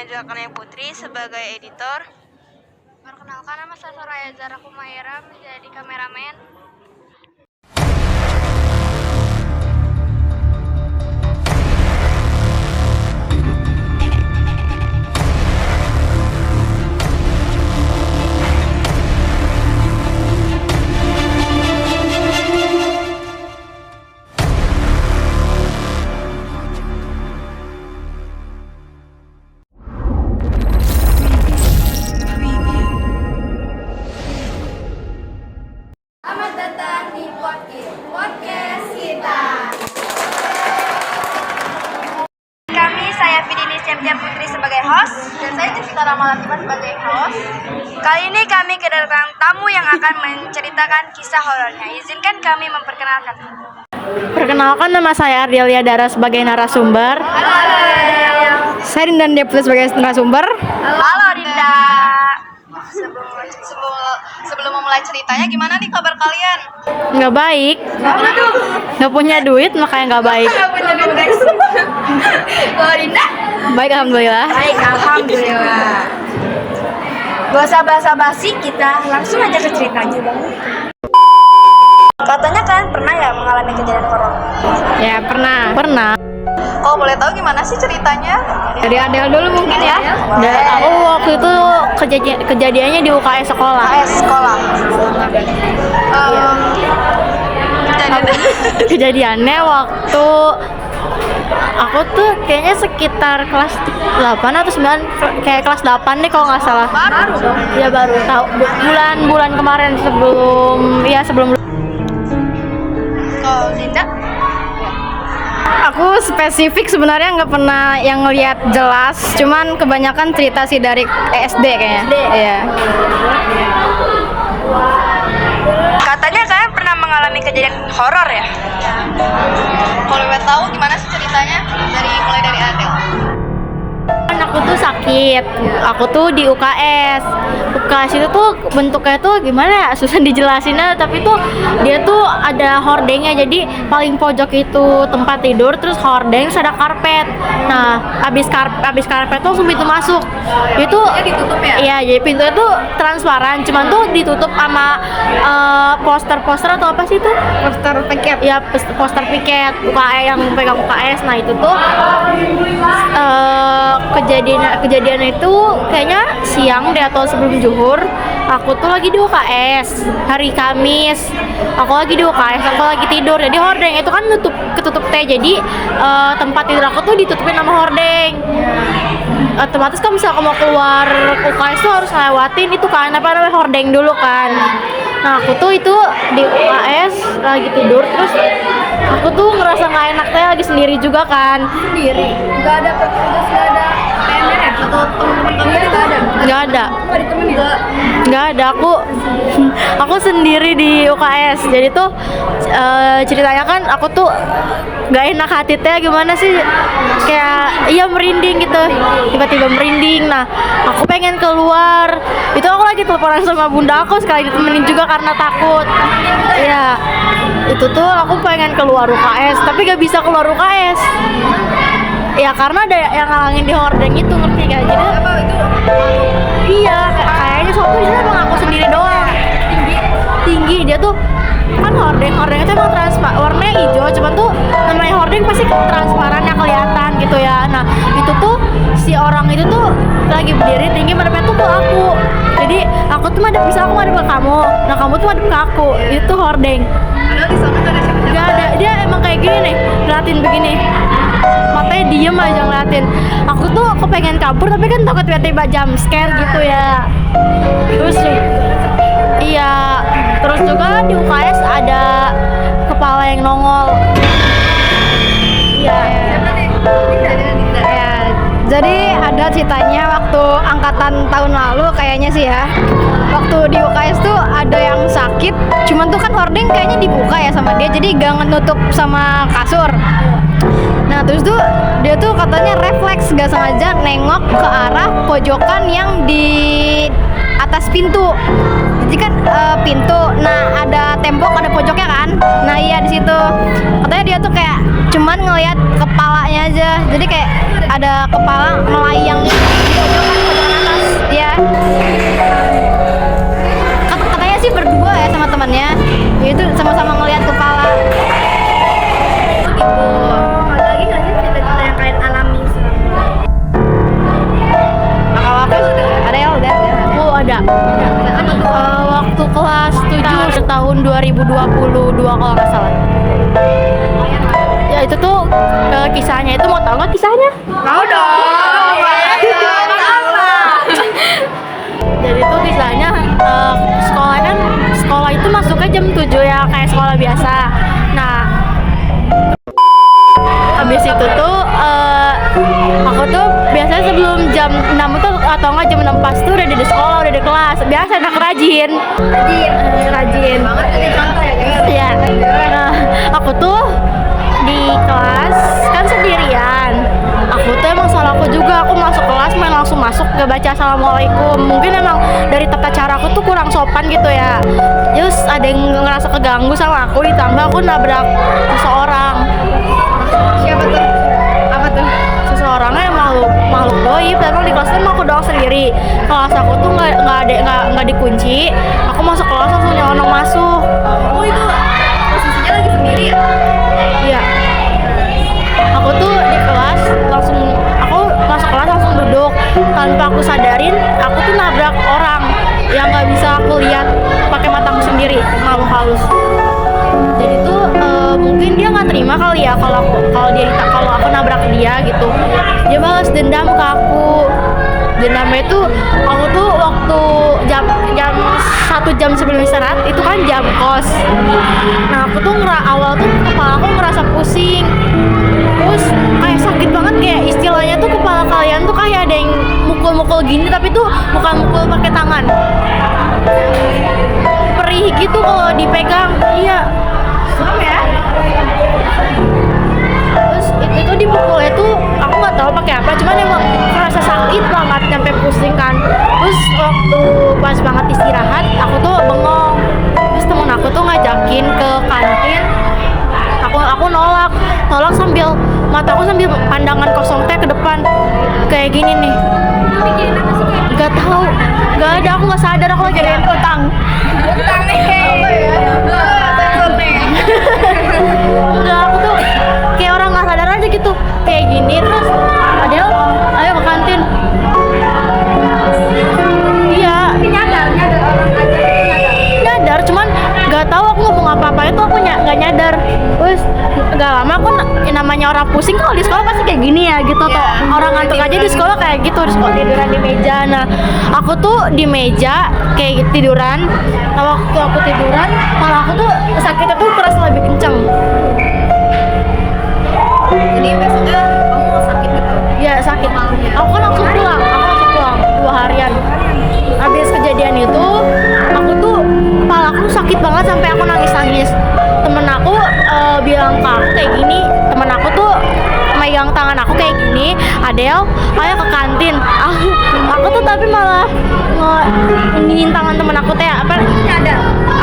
Saya juga Kalian Putri sebagai editor. Perkenalkan, nama saya Soraya Zara Kumaira, menjadi kameramen. Selamat datang di podcast kita. Saya Fidini Septia Putri sebagai host. Dan saya Jessica Ramalatifa sebagai host. Kali ini kami kedatangan tamu yang akan menceritakan kisah horornya. Izinkan kami memperkenalkan. Perkenalkan, nama saya Ardelia Dara sebagai narasumber. Halo. Saya Rindan Depli sebagai narasumber. Halo Rinda. Sebelum memulai ceritanya, gimana nih kabar kalian? Nggak baik. Nggak punya duit, makanya nggak baik. Nggak punya duit guys. Kalau Rinda? Baik, alhamdulillah. Baik, alhamdulillah. Gak usah basa-basi, kita langsung aja ke ceritanya. Katanya kalian pernah ya mengalami kejadian horor? Ya, pernah. Kalau boleh tahu gimana sih ceritanya? Dari Adel dulu mungkin ya. Dan aku waktu itu kejadiannya di UKS sekolah. Sekolah. Kejadiannya waktu aku tuh kayaknya sekitar kelas 8 atau 9, kayak kelas 8 deh kalau nggak salah. Baru dong. Ya baru tahu bulan kemarin sebelum Kalau Dinda? aku spesifik sebenarnya nggak pernah yang ngelihat jelas, cuman kebanyakan cerita sih dari SD kayaknya. Iya. Katanya kalian pernah mengalami kejadian horor ya? Kalau boleh tahu gimana sih ceritanya? Mulai dari Adel. Aku tuh sakit, aku tuh di UKS. UKS itu tuh bentuknya tuh gimana ya, susah dijelasinnya, tapi tuh dia tuh ada hordengnya, jadi paling pojok itu tempat tidur, terus hordeng, terus ada karpet. Nah, abis karpet tuh langsung pintu masuk. Itu ditutup ya? Iya, jadi pintunya tuh transparan, cuman tuh ditutup sama poster-poster atau apa sih itu? Poster piket. Ya, poster piket UKS yang pegang UKS. Nah, itu tuh kejadian itu kayaknya siang deh atau sebelum zuhur. Aku tuh lagi di UKS hari Kamis. Aku lagi di UKS, aku lagi tidur. Jadi hordeng itu kan ketutup teh. Jadi tempat tidur aku tuh ditutupin sama hordeng. Otomatis kalau misalnya aku mau keluar UKS tuh harus lewatin itu kan namanya hordeng dulu kan. Nah, aku tuh itu di UKS lagi tidur, terus aku tuh ngerasa nggak enak, lagi sendiri juga kan. Sendiri. Gak ada petugas, gak ada PMR ya? Atau teman-teman kalian gak ada? Nggak ada. Gak ditemenin? Nggak ada, aku sendiri di UKS. Jadi tuh ceritanya kan aku tuh nggak enak hati teh, gimana sih, kayak iya merinding gitu, tiba-tiba merinding. Nah, aku pengen keluar, itu aku lagi teleponan sama bunda aku sekali ditemenin juga karena takut. Ya, itu tuh aku pengen keluar UKS tapi gak bisa keluar UKS. Ya karena ada yang ngalangin di hordeng itu, ngerti gak? Jadi Apa itu? iya, kayaknya soalnya di sana emang aku sendiri doang. Tinggi dia tuh kan hordengnya tuh emang transparan, warnanya hijau, cuman tuh namanya hordeng pasti transparannya kelihatan gitu ya. Nah, itu tuh si orang itu tuh lagi berdiri tinggi madepnya tuh ke aku. Jadi aku tuh madep ke kamu, nah kamu tuh madep ke aku. Itu hordeng. Padahal di sana gak ada siapa-siapa. Gak ada, dia emang kayak gini nih, ngeliatin begini, matanya diem aja ngeliatin. Aku tuh kepengen kabur tapi kan takut tiba-tiba jump scare gitu ya. Terus iya, terus juga di UKS ada kepala yang nongol. Iya. Siapa nih? Dinda. Ya, jadi ada ceritanya waktu angkatan tahun lalu kayaknya sih ya. Waktu di UKS tuh ada yang sakit, cuman tuh kan hordeng kayaknya dibuka ya sama dia, jadi gak nutup sama kasur. Nah, terus tuh dia tuh katanya refleks gak sengaja nengok ke arah pojokan yang di atas pintu. Jadi kan pintu, nah ada tembok, ada pojoknya kan. Nah iya di situ katanya dia tuh kayak cuman ngelihat kepalanya aja, jadi kayak ada kepala melayang di pojokan atas. Iya. Katanya sih berdua ya sama temannya, itu sama-sama ngelihat kepala. Gitu. Ada lagi nggak sih cerita-cerita yang kalian alami? Kalau aku ada ya udah. Oh ada. Waktu kelas 7 tahun 2022 kalau nggak salah. Ya itu tuh kisahnya itu, mau tahu nggak kisahnya? Mau dong. Jadi tuh kisahnya sekolah itu masuknya jam 7 ya, kayak sekolah biasa. Nah habis itu tuh aku tuh biasanya sebelum jam 6 tuh atau enggak jam 6 pas tuh udah di sekolah, udah di kelas. Biasa anak rajin. Rajin. Banget jadi contoh ya guys. Iya. Nah, aku tuh di kelas kan sendirian. Aku tuh emang salah aku juga, aku masuk kelas main langsung masuk gak baca assalamualaikum. Mungkin emang dari tata cara aku tuh kurang sopan gitu ya. Terus ada yang ngerasa keganggu sama aku, ditambah aku nabrak seseorang. Siapa tuh? Apa tuh? Seseorangnya makhluk goib, dan emang di kelas tuh aku doang sendiri. Kelas aku tuh nggak dikunci. Aku masuk kelas langsung nyelonong masuk. Oh itu posisinya lagi sendiri ya? Iya. Aku tuh di kelas aku masuk kelas langsung duduk, tanpa aku sadarin aku tuh nabrak orang yang nggak bisa aku lihat pakai mataku sendiri, makhluk halus. Jadi tuh mungkin dia nggak terima kali ya kalau aku nabrak dia gitu. Dia balas dendam ke aku. Dendamnya itu aku tuh waktu jam 1 jam sebelum istirahat itu kan jam kos. Nah aku tuh awal tuh kepala aku ngerasa pusing, terus kayak sakit banget, kayak istilahnya tuh kepala kalian tuh kayak ada yang mukul-mukul gini, tapi tuh bukan mukul pakai tangan, perih gitu kalau dipegang. Iya. Serem ya? Terus itu dipukulnya tuh aku nggak tahu pakai apa, cuman emang kerasa sakit banget sampai pusing kan. Terus waktu pas banget istirahat aku tuh bengong, terus temen aku tuh ngajakin ke kantin. Aku nolak sambil mataku sambil pandangan kosong teh ke depan kayak gini nih. Nggak tahu, nggak ada, aku nggak sadar aku lagi ada utang nih. Enggak, aku tuh kayak orang nggak sadar aja gitu kayak gini. Terus Adel ayo ke kantin. Iya nyadar, cuman nggak tahu aku ngomong apa itu, aku nggak nyadar. Terus nggak lama aku namanya orang pusing kalau di sekolah pasti kayak gini ya gitu. Atau orang ngantuk aja di sekolah kayak gitu, di sekolah tiduran di meja. Nah aku tuh di meja kayak tiduran. Nah waktu aku tiduran malah aku tuh sakitnya tuh kerasa lebih kencang. Jadi besoknya kamu sakit gitu? Iya sakit. Aku kan langsung pulang 2 harian. Habis kejadian itu aku tuh kepala aku sakit banget sampai aku nangis. Temen aku bilang ke aku kayak gini, temen aku tuh megang tangan aku kayak gini, Adel ayo ke kantin. Aku tuh tapi malah nginin tangan temen aku teh apa nyadar.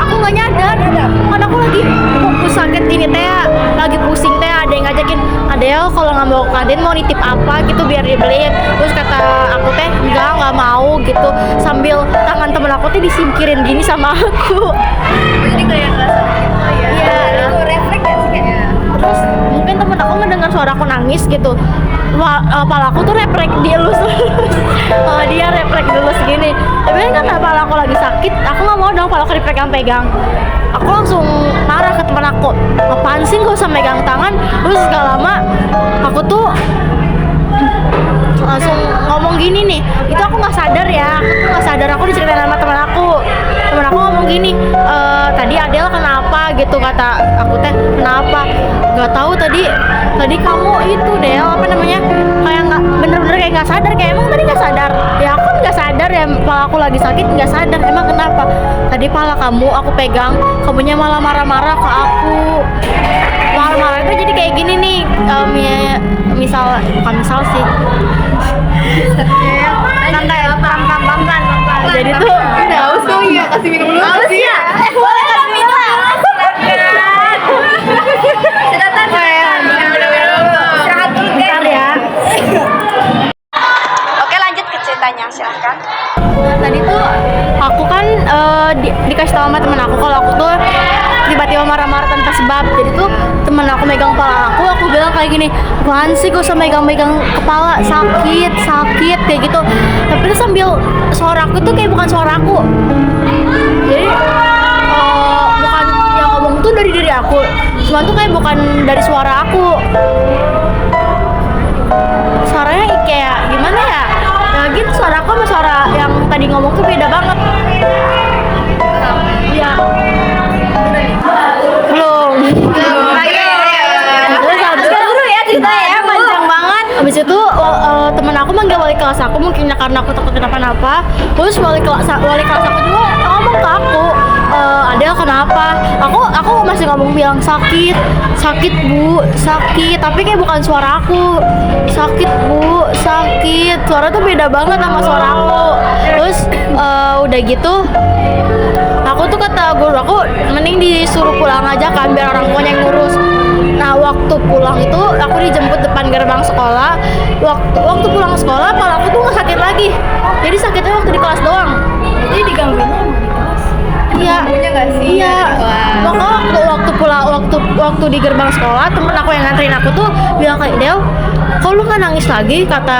Aku nggak nyadar kan aku lagi fokus sakit ini teh, lagi pusing teh. Ada yang ngajakin, Adel kalau nggak mau ke kantin mau nitip apa gitu biar dibeliin. Terus kata aku teh nggak mau gitu, sambil tangan temen aku teh disingkirin gini sama aku. Jadi kayak ngerasa gitu ya? Iya. Itu refleks ya sih kayaknya? Terus mungkin temen aku ngedengar suara aku nangis gitu, kepala aku tuh refleks dielus. Dia refleks dielus gini. Tapi kan kepala aku lagi sakit, aku nggak mau dong kepala aku dipegang-pegang. Aku langsung marah ke teman aku, apaan sih gak usah megang tangan. Terus gak lama aku tuh langsung ngomong gini nih, itu aku nggak sadar ya, aku diceritain sama teman aku ngomong gini, tadi Adel kenapa gitu, kata aku teh kenapa, nggak tahu tadi kamu itu Del apa namanya kayak nggak bener-bener kayak nggak sadar, kayak emang tadi nggak sadar ya. Aku nggak sadar ya, kepala aku lagi sakit nggak sadar, emang kenapa tadi pala kamu aku pegang, kamunya malah marah-marah ke aku. Marah-marah itu jadi kayak gini nih, bukan misal sih, Santai, pelan-pelan. jadi tuh Haus kok ya, kasih minum dulu. Haus ya? Boleh kasih minum. Silakan. Tadi tuh aku kan dikasih tahu sama temen aku kalau aku tuh tiba-tiba marah-marah tanpa sebab. Jadi tuh temen aku megang kepala aku bilang kayak gini, apaan sih gak usah megang-megang kepala, sakit kayak gitu. Tapi tuh sambil suara aku tuh kayak bukan suara aku. Jadi bukan yang ngomong tuh dari diri aku, cuma tuh kayak bukan dari suara aku. Suaranya kayak gimana ya? Ya gitu, suara aku sama suara yang tadi ngomong tuh beda banget. Iya. Belum. Terus habis itu Seru ya ceritanya ya, panjang banget. Habis itu temen aku manggil wali kelas aku, mungkin karena aku takut kenapa-napa. Terus wali kelas aku juga ngomong ke aku, Adel kenapa? Aku masih ngomong bilang sakit bu, sakit. Tapi kayak bukan suara aku. Sakit bu, sakit. Suara tuh beda banget sama suara aku. Terus udah gitu, aku tuh kata guru aku mending disuruh pulang aja kan biar orang tuanya yang ngurus. Nah waktu pulang itu aku dijemput depan gerbang sekolah. Waktu pulang sekolah kepala aku tuh nggak sakit lagi. Jadi sakitnya waktu di kelas doang. Jadi digangguin di kelas. Iya. Punya gak sih? Iya. Di kelas? Pokoknya waktu pulang waktu di gerbang sekolah temen aku yang nganterin aku tuh bilang kayak, Del, kok lu nggak nangis lagi? Kata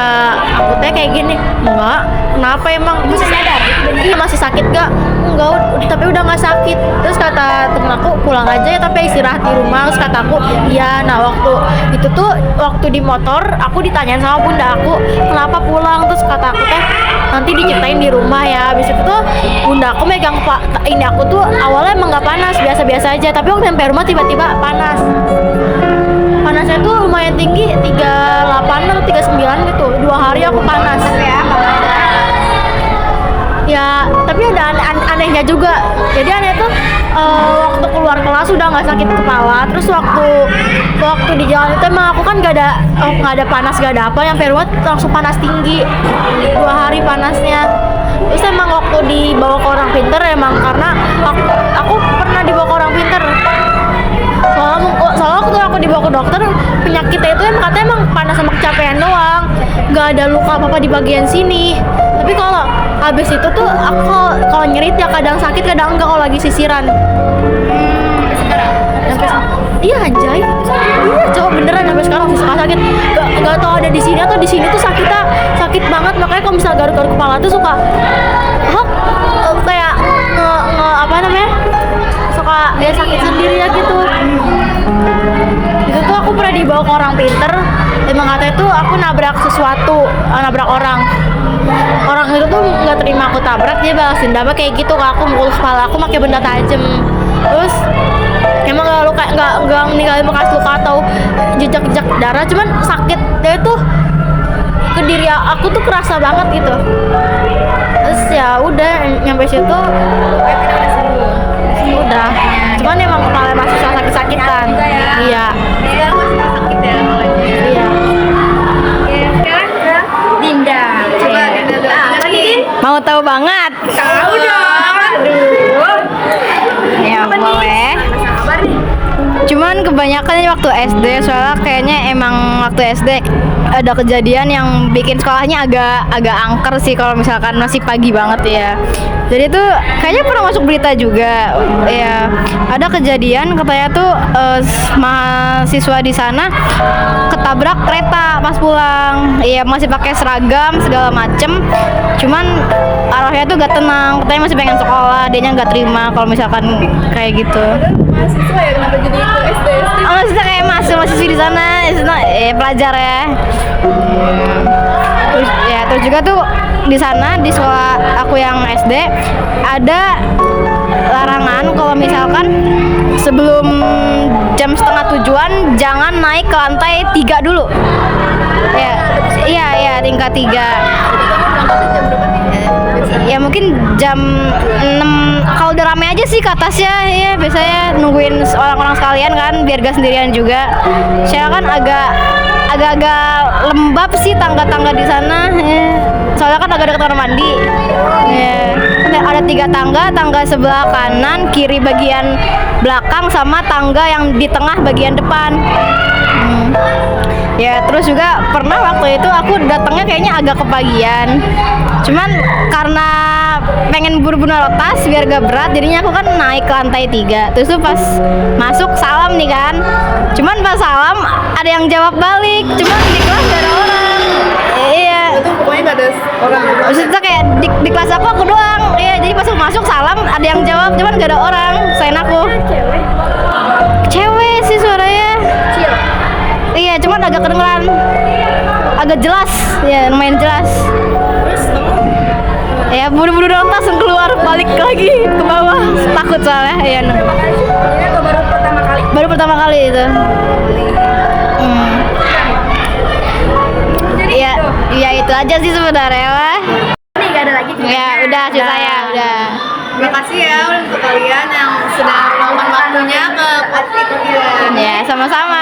aku teh kayak gini. Enggak. Kenapa emang? Masih sadar? Iya masih sakit gak? Enggak. Tapi udah nggak sakit. Terus kata temen aku pulang aja ya tapi istirahat di rumah. Terus kata aku iya. Nah waktu itu tuh waktu di motor aku ditanyain sama bunda aku kenapa pulang. Terus kata aku teh nanti diceritain di rumah ya. Habis itu tuh bunda aku megang ini aku tuh awalnya emang nggak panas, biasa-biasa aja. Tapi waktu sampai rumah tiba-tiba panas. Panasnya tuh lumayan tinggi, 38 atau 39 gitu. 2 hari aku panas. Ya, tapi ada anehnya juga. Jadi aneh tuh waktu keluar kelas udah nggak sakit kepala. Terus waktu di jalan itu emang aku kan nggak ada panas, nggak ada apa. Yang rumah langsung panas tinggi. 2 hari panasnya. Terus emang waktu dibawa ke orang pinter emang karena aku pernah dibawa ke orang pinter. Soalnya waktu aku dibawa ke dokter, penyakitnya itu emang katanya emang panas sama kecapean doang, nggak ada luka apa di bagian sini. Tapi kalau habis itu tuh aku kalau nyerit ya kadang sakit kadang enggak kalau lagi sisiran. Iya anjay. Iya coba beneran sampai sekarang masih suka sakit. Gak tau ada di sini atau di sini tuh sakit banget. Makanya kalau misal garuk-garuk kepala tuh suka kayak apa namanya? Suka ya sakit sendiri ya gitu. Itu tuh aku pernah dibawa ke orang pinter. Emang katanya tuh aku nabrak sesuatu, nabrak orang. Orang itu tuh nggak terima aku tabrak, dia balas dendam kayak gitu ke aku, mukul kepala aku pakai benda tajam. Terus emang nggak meninggalin bekas luka atau jejak darah, cuman sakit dia tuh ke diri aku tuh kerasa banget gitu. Terus ya udah nyampe situ udah, cuman emang kepala masih sakit-sakitan. Iya. Sekarang masih sakit ya kepalanya. Iya. Oke, sekarang Dinda. Coba Dinda dulu. Apa nih, Din? Mau tahu banget? Tahu dong. Aduh. Ya boleh. Masa kabar nih? Cuman kebanyakan ini waktu SD, soalnya kayaknya emang waktu SD ada kejadian yang bikin sekolahnya agak angker sih kalau misalkan masih pagi banget ya. Jadi tuh kayaknya pernah masuk berita juga ya, ada kejadian katanya tuh mahasiswa di sana ketabrak kereta pas pulang. Iya masih pakai seragam segala macem, cuman arahnya tuh gak tenang, katanya masih pengen sekolah, dianya nggak terima kalau misalkan kayak gitu. Mahasiswa ya kenapa jadi itu SD? Oh, maksudnya kayak mahasiswa di sana, pelajar ya. Terus juga tuh di sana di sekolah aku yang SD ada larangan kalau misalkan sebelum jam 6:30 jangan naik ke lantai 3 dulu. Iya tingkat 3. Ya mungkin jam 6 kalau udah rame aja sih ke atasnya ya, biasanya nungguin orang-orang sekalian kan biar gak sendirian juga. Saya kan agak-agak lembab sih tangga-tangga di sana ya. Soalnya kan agak dekat kamar mandi ya. Ada 3 tangga sebelah kanan, kiri bagian belakang sama tangga yang di tengah bagian depan. Ya terus juga pernah waktu itu aku datangnya kayaknya agak kepagian. Cuman karena pengen buru-buru naruh tas biar gak berat, jadinya aku kan naik ke lantai 3. Terus tuh pas masuk salam nih kan. Cuman pas salam ada yang jawab balik. Cuman di kelas gak ada orang. Iya. Itu pokoknya nggak ada orang. Maksudnya kayak di kelas aku doang. Iya, jadi pas aku masuk salam ada yang jawab, cuman gak ada orang selain aku. Cewek sih suaranya. Kecil. Iya, cuman agak kedengeran. Agak jelas, ya lumayan jelas. Terus kamu Ya buru-buru dong langsung keluar balik lagi ke bawah. Takut soalnya. Iya. ini atau baru pertama kali? Baru pertama kali itu. Jadi Iya, itu. iya itu aja sih sebenarnya lah. Ini nggak ada lagi. Ya udah cerita ya, udah. Terima kasih ya untuk kalian yang sudah meluangkan waktunya ke podcast kita. Ya sama-sama.